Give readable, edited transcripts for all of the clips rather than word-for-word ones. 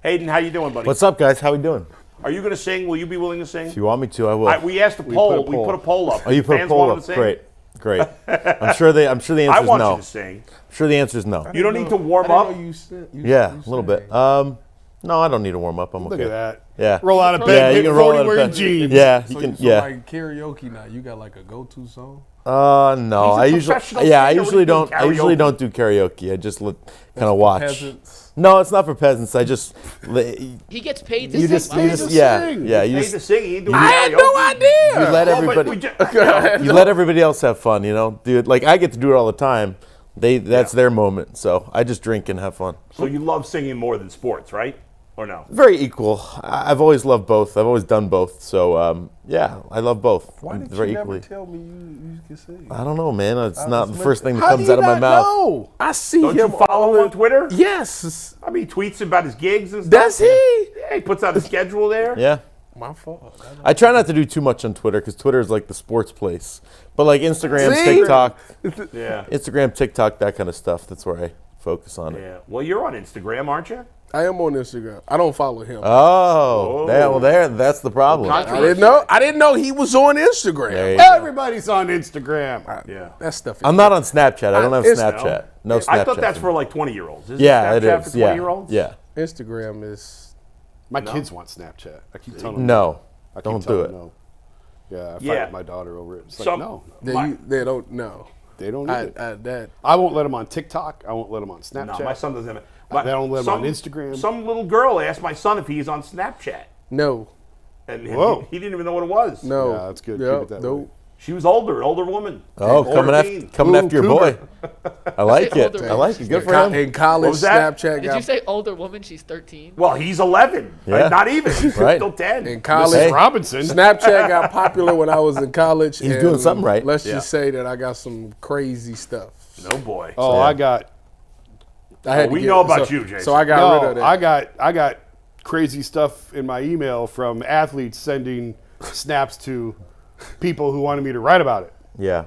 Hayden, how you doing, buddy? What's up, guys? How we doing? Are you going to sing? Will you be willing to sing? If you want me to, I will. We asked a poll. We put a poll up. Oh, you put Fans a poll wanted up. To sing? Great. I'm sure the answer is no. I want you to sing. I'm sure the answer is no. You don't need to warm up? Yeah, a little bit. No, I don't need to warm up. I'm okay. Look at that. Yeah. Roll out of bed. Yeah, you can roll out of wearing bed. jeans. Yeah, So you can. so Yeah. like karaoke now, you got like a go-to song? No. I usually don't. I usually karaoke? don't do karaoke. I just kind of watch. Peasants. No, it's not for peasants. I just. He gets paid to You sing. just. Why would he Yeah. do Yeah. You You paid just. to sing. You I had no idea. You let Well, but everybody. You let everybody else have fun. You know, dude. Like I get to do it all the time. That's their moment. So I just drink and have fun. So you love singing more than sports, right? Or no? Very equal. I've always loved both. I've always done both. So yeah, I love both. Why did very you equally. never tell me you could sing? I don't know, man. It's not the first thing that How comes do out you of my not mouth. know? I see Don't him you follow him on Twitter? Yes. I mean, he tweets about his gigs and stuff. Does he? Yeah, he puts out a schedule there. Yeah. My fault. I try not to do too much on Twitter because Twitter is like the sports place. But like Instagram, See? TikTok, Yeah. Instagram, TikTok, that kind of stuff. That's where I focus on it. Yeah. Well, you're on Instagram, aren't you? I am on Instagram. I don't follow him. Oh, that's the problem. Contra- I didn't know he was on Instagram. There you go. Everybody's on Instagram. Yeah. That stuff. I'm not on Snapchat. I don't have It's- Snapchat. No Snapchat. I thought that's for like 20-year-olds. Isn't Yeah, Snapchat it is. for Yeah. 20-year-olds? Yeah. Instagram is. My kids want Snapchat. I keep telling them. No. I keep Don't telling do it. them no. Yeah, I fight Yeah. with my daughter over it. It's like, Some- no. They don't know. They don't need it. That. I won't let them on TikTok. I won't let them on Snapchat. No, my son doesn't have it. They don't let him on Instagram. Some little girl asked my son if he's on Snapchat. No. And Whoa. he didn't even know what it was. No. Yeah, that's good. Yep, Keep it that nope. way. She was older woman. Oh, coming 14. after your boy. I like it. older I like it. Good for him. In college, What was that? Snapchat Did got you say older woman? She's 13. Well, he's 11. Yeah. Not even. He's Right. still 10. in college. Hey. Robinson. Snapchat got popular when I was in college. He's and doing something right. Let's Yeah. just say that I got some crazy stuff. No boy. Oh, Yeah. I got. I had to we get- know about so- you, Jason. So I got rid of that. I got crazy stuff in my email from athletes sending snaps to people who wanted me to write about it, Yeah.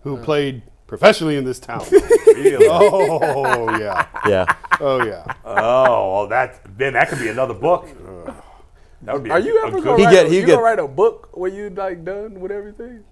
who played professionally in this town. Really? Oh yeah. Yeah. Oh yeah. Oh, well, that could be another book. That would be. Are you a ever good- gonna write a book where you like done with everything?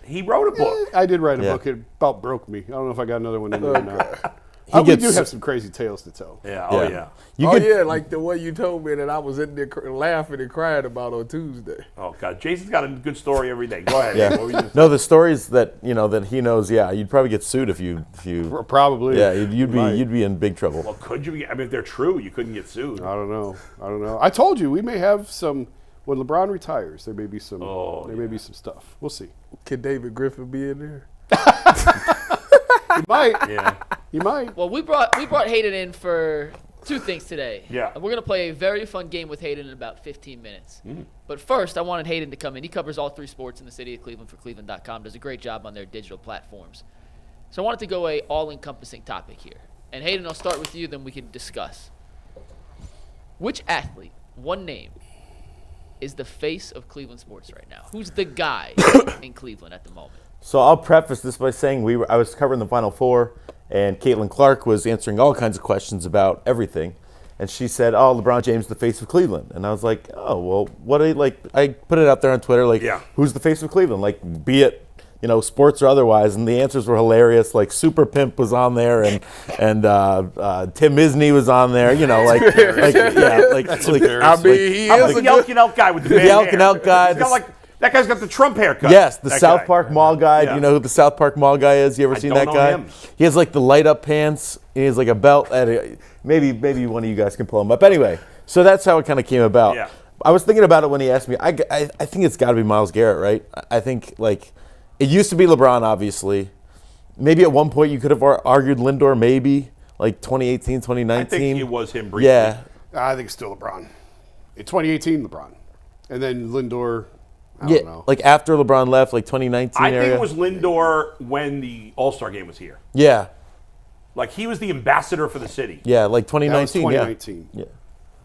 He wrote a book. I did write a Yeah. book. It about broke me. I don't know if I got another one in there or not. We do have some crazy tales to tell. Yeah. Oh yeah. You Oh could, yeah, like the one you told me that I was in there laughing and crying about on Tuesday. Oh God, Jason's got a good story every day. Go ahead. Yeah. What were you gonna say? No, the stories that that he knows. Yeah, you'd probably get sued if you. Probably. Yeah, you'd Might. be in big trouble. Well, could you? I mean, if they're true, you couldn't get sued. I don't know. I told you we may have some when LeBron retires. There may be some. May be some stuff. We'll see. Can David Griffin be in there? He might. Yeah. He might. Well, we brought Hayden in for two things today. Yeah. And we're going to play a very fun game with Hayden in about 15 minutes. But first, I wanted Hayden to come in. He covers all three sports in the city of Cleveland for Cleveland.com. Does a great job on their digital platforms. So I wanted to go a all-encompassing topic here. And Hayden, I'll start with you, then we can discuss. Which athlete, one name, is the face of Cleveland sports right now? Who's the guy in Cleveland at the moment? So I'll preface this by saying I was covering the Final Four, and Caitlin Clark was answering all kinds of questions about everything, and she said, "Oh, LeBron James, the face of Cleveland," and I was like, "Oh, well, what do you like?" I put it out there on Twitter, like, Yeah. "Who's the face of Cleveland?" Like, be it sports or otherwise, and the answers were hilarious. Like Super Pimp was on there, and Tim Misney was on there. I mean, he How is about a the Elk and Elk guy with the bad Elk and hair? Elk guy, He's got that guy's got the Trump haircut. Yes, the That South guy. Park Mall guy. Yeah. Do you know who the South Park Mall guy is? You ever I seen don't that know guy? him. He has like the light up pants. He has like a belt. Maybe one of you guys can pull him up. Anyway, so that's how it kind of came about. Yeah. I was thinking about it when he asked me. I think it's got to be Myles Garrett, right? I think like it used to be LeBron, obviously. Maybe at one point you could have argued Lindor, maybe like 2018, 2019. I think it was him briefly. Yeah. I think it's still LeBron. In 2018, LeBron, and then Lindor. I don't know. Like after LeBron left, like 2019 I think area. it was Lindor when the All-Star game was here. Yeah. Like he was the ambassador for the city. Yeah, like That was 2019. 2019. Yeah.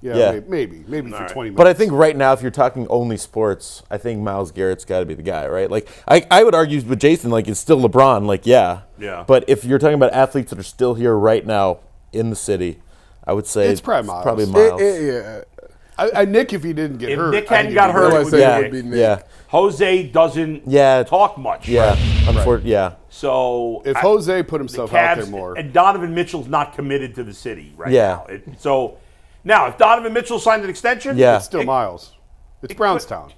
Yeah, Yeah. maybe for right. 20 minutes. But I think right now, if you're talking only sports, I think Myles Garrett's got to be the guy, right? Like, I would argue with Jason, like, it's still LeBron, like, yeah. Yeah. But if you're talking about athletes that are still here right now in the city, I would say It's probably Myles. Myles. Yeah. Nick, if he didn't get If hurt. Nick I hadn't think got he'd be hurt, good. it would say be it would Nick. be Nick. Yeah. Jose doesn't talk much. Yeah. Unfortunately, yeah. So If Jose put himself out there Cavs more. and Donovan Mitchell's not committed to the city right Yeah. now. So now, if Donovan Mitchell signed an extension, Yeah. It's still Myles. It's Brownstown.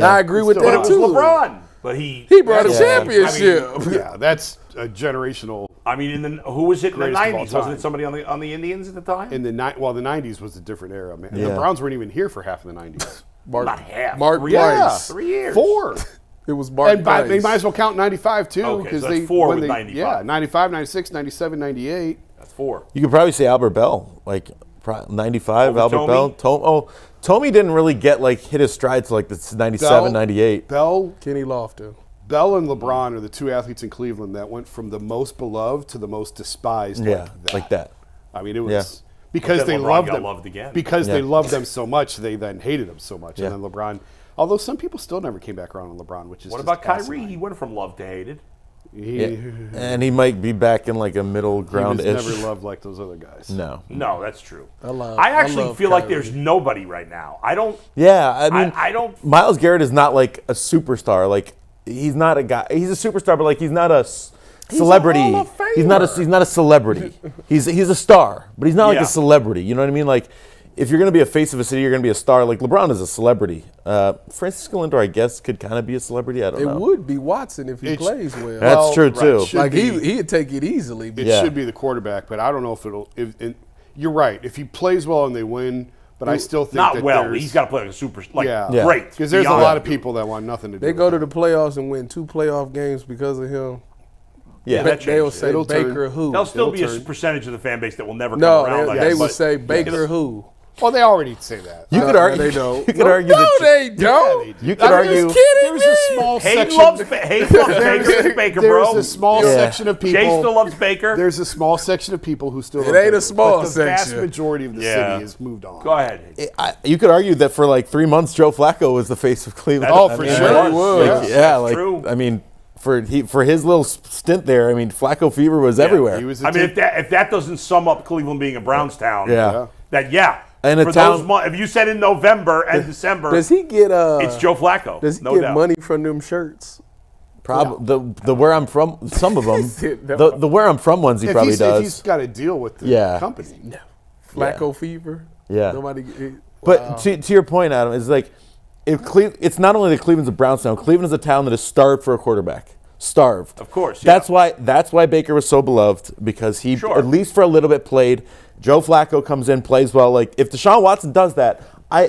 I agree with Still- But it that was too. LeBron. But he brought a Yeah. championship. Yeah, that's a generational. I mean, who was it in the Greatest of all 90s? Wasn't time. it somebody on the Indians at the time? In the the 90s was a different era, man. Yeah. The Browns weren't even here for half of the 90s. Not half. Mark 3 Price. 3 years. 4. It was Mark And Price. they might as well count 95 too, Okay, because so that's they 4 when with they, 95. Yeah, 95, 96, 97, 98. That's 4. You could probably say Albert Bell, like 95, Over Albert Tomey? Bell. Tomey didn't really hit his stride to like the 97, 98. Kenny Lofton. Bell and LeBron are the two athletes in Cleveland that went from the most beloved to the most despised. Yeah, like that. I mean, it was Yeah. because But then they LeBron loved got them. loved again. Because Yeah. they loved them so much, they then hated them so much. Yeah. And then LeBron, although some people still never came back around on LeBron, which is What just about Kyrie? asinine. He went from love to hated. He And he might be back in like a middle was ground-ish. never loved like those other guys. No. No, that's true. I actually love feel like Kyrie. there's nobody right now. I don't. Yeah, I mean, I don't. Myles Garrett is not like a superstar. Like he's not a guy. He's a superstar, but like he's not a celebrity. Hall of He's not a celebrity. he's a star, but he's not like Yeah. a celebrity. You know what I mean? Like if you're gonna be a face of a city, you're gonna be a star. Like LeBron is a celebrity. Francisco Lindor, I guess, could kind of be a celebrity. I don't It know. would be Watson if he It's- plays well. That's true too. should like be. he'd take it easily. It Yeah. should be the quarterback, but I don't know if it'll. You're right. If he plays well and they win, but I still think Not that well. there's- He's got to play like a super. Like, Yeah. Yeah. great. because there's a beyond. lot of people that want nothing to do. They with go it. to the playoffs and win 2 playoff games because of him. Yeah. that They'll changes. say It'll turn. Baker who? There'll still It'll be a turn. percentage of the fan base that will never No, come around. I they guess, would but say Baker who? Well, they already say that. You could No, argue. they don't. You could argue No, that. they don't. You could argue. There's a small Hayden section. loves Baker, There's bro. a small Yeah. section of people. Jay still loves Baker. There's a small section of people who still. It love ain't a Baker, small but the vast section. majority of the Yeah. city has moved on. Go ahead. You could argue that for like 3 months, Joe Flacco was the face of Cleveland. Oh, I for mean, sure. he was. Like, yeah, like true. I mean, for his little stint there, I mean, Flacco fever was everywhere. He was I mean, if that doesn't sum up Cleveland being a Browns town, Yeah. And a for town- those months, if you said in November and December, Does he get it's Joe Flacco. Does he no get doubt. money from them shirts? Probably the where I'm from, some of them, said no. the where I'm from ones he if probably he's, does. if he's got to deal with the Yeah. company. Flacco fever? Yeah. Nobody. But to your point, Adam, is like if it's not only that Cleveland's a Browns town. Cleveland is a town that is starved for a quarterback. Starved. Of course, yeah. That's why Baker was so beloved, because he Sure. at least for a little bit played. Joe Flacco comes in, plays well. Like if Deshaun Watson does that,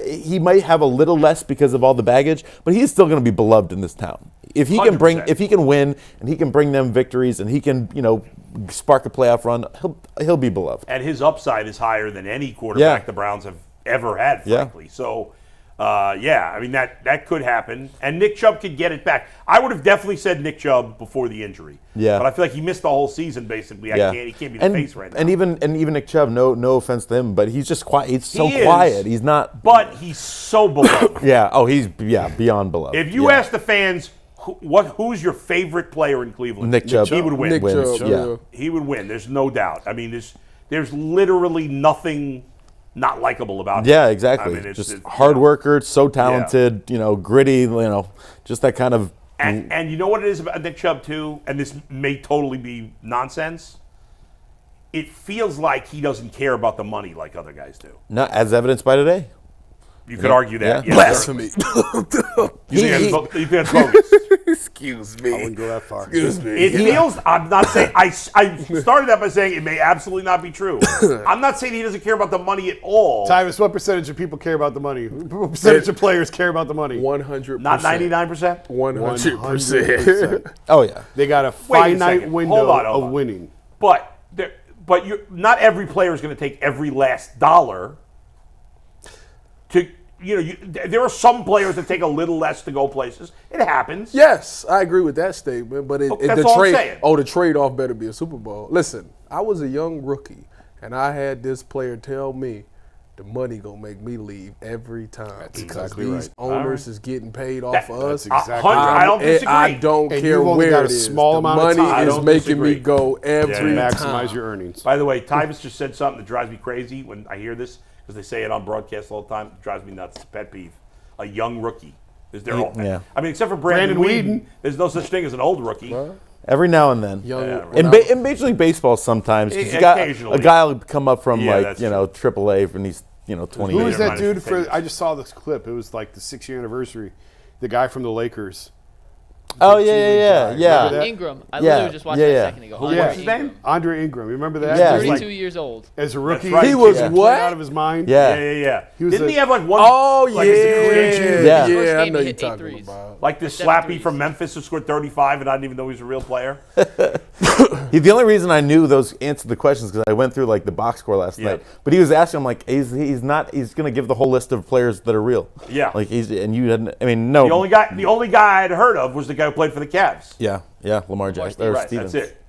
he might have a little less because of all the baggage, but he's still going to be beloved in this town. If he can 100%. if he can win and he can bring them victories and he can spark a playoff run, he'll be beloved. And his upside is higher than any quarterback Yeah. the Browns have ever had, Yeah. frankly. So, I mean, that could happen. And Nick Chubb could get it back. I would have definitely said Nick Chubb before the injury. Yeah. But I feel like he missed the whole season, basically. He can't be the face right now. And even Nick Chubb, no offense to him, but he's just quiet. He's so He is. quiet. He's not. But he's so beloved. Yeah. Oh, he's beyond beloved. If you Yeah. ask the fans, who's your favorite player in Cleveland? Nick Chubb, He would win. Nick wins. Chubb, Yeah. He would win. There's no doubt. I mean, there's literally nothing not likable about him. Yeah, exactly. I mean, just hard worker, so talented, gritty, just that kind of. And you know what it is about Nick Chubb too, and this may totally be nonsense. It feels like he doesn't care about the money like other guys do. Not as evidenced by today. You could argue that. Yeah. Blasphemy. You think that's bogus? Excuse me. I wouldn't go that far. Excuse me. It feels. I'm not saying. I started that by saying it may absolutely not be true. I'm not saying he doesn't care about the money at all. Tyvis, what percentage of people care about the money? What percentage of players care about the money? 100%. Not 99%. 100%. Oh yeah. They got a Wait a finite second. window Hold of on. winning. But not every player is going to take every last dollar. There are some players that take a little less to go places. It happens. Yes, I agree with that statement, but That's the all I'm trade. saying. Oh, the trade-off better be a Super Bowl. Listen, I was a young rookie, and I had this player tell me the money gonna make me leave every time. That's because exactly these right. owners is getting paid off That- of us. that's exactly I don't disagree. I don't And care you've only where got a it is. small the amount of money time. I is don't making me disagree. go every Yeah. Maximize time. your earnings. By the way, Tyvis just said something that drives me crazy when I hear this because they say it on broadcast all the time. It drives me nuts. It's a pet peeve. A young rookie. Is there? Yeah. I mean, except for Brandon Weeden. Weeden, there's no such thing as an old rookie. Every now and then. Young, Yeah, when right. In Major League Baseball, sometimes 'cause you got Occasionally. a guy will come up from Yeah, that's AAA, and he's 20 Who years. was that minus dude the for? figures. I just saw this clip. It was like the 6-year anniversary. The guy from the Lakers. Oh Big yeah, G League yeah, guy. yeah. Remember that? Ingram. I Yeah, literally was just watching yeah, that a yeah. second ago. Who Andre was his name? Ingram. Andre Ingram. You remember that? Yeah. He was 32 like, years old. as a rookie, right. He was played what? out of his mind. Yeah. Yeah. He was Didn't a- he have like one? Oh like as a career yeah, junior? Yeah. His first I game, know he you're hit 8 talking threes. about. Like this 7 slappy threes. from Memphis who scored 35 and I didn't even know he was a real player. The only reason I knew those answered the questions because I went through like the box score last Yeah. night. But he was asking, I'm like, he's going to give the whole list of players that are real. Yeah. Like and you hadn't. I mean, no. The only guy I'd heard of was the guy who played for the Cavs. Yeah, Lamar Jackson. Stevens. Or Right, Stevens. that's it.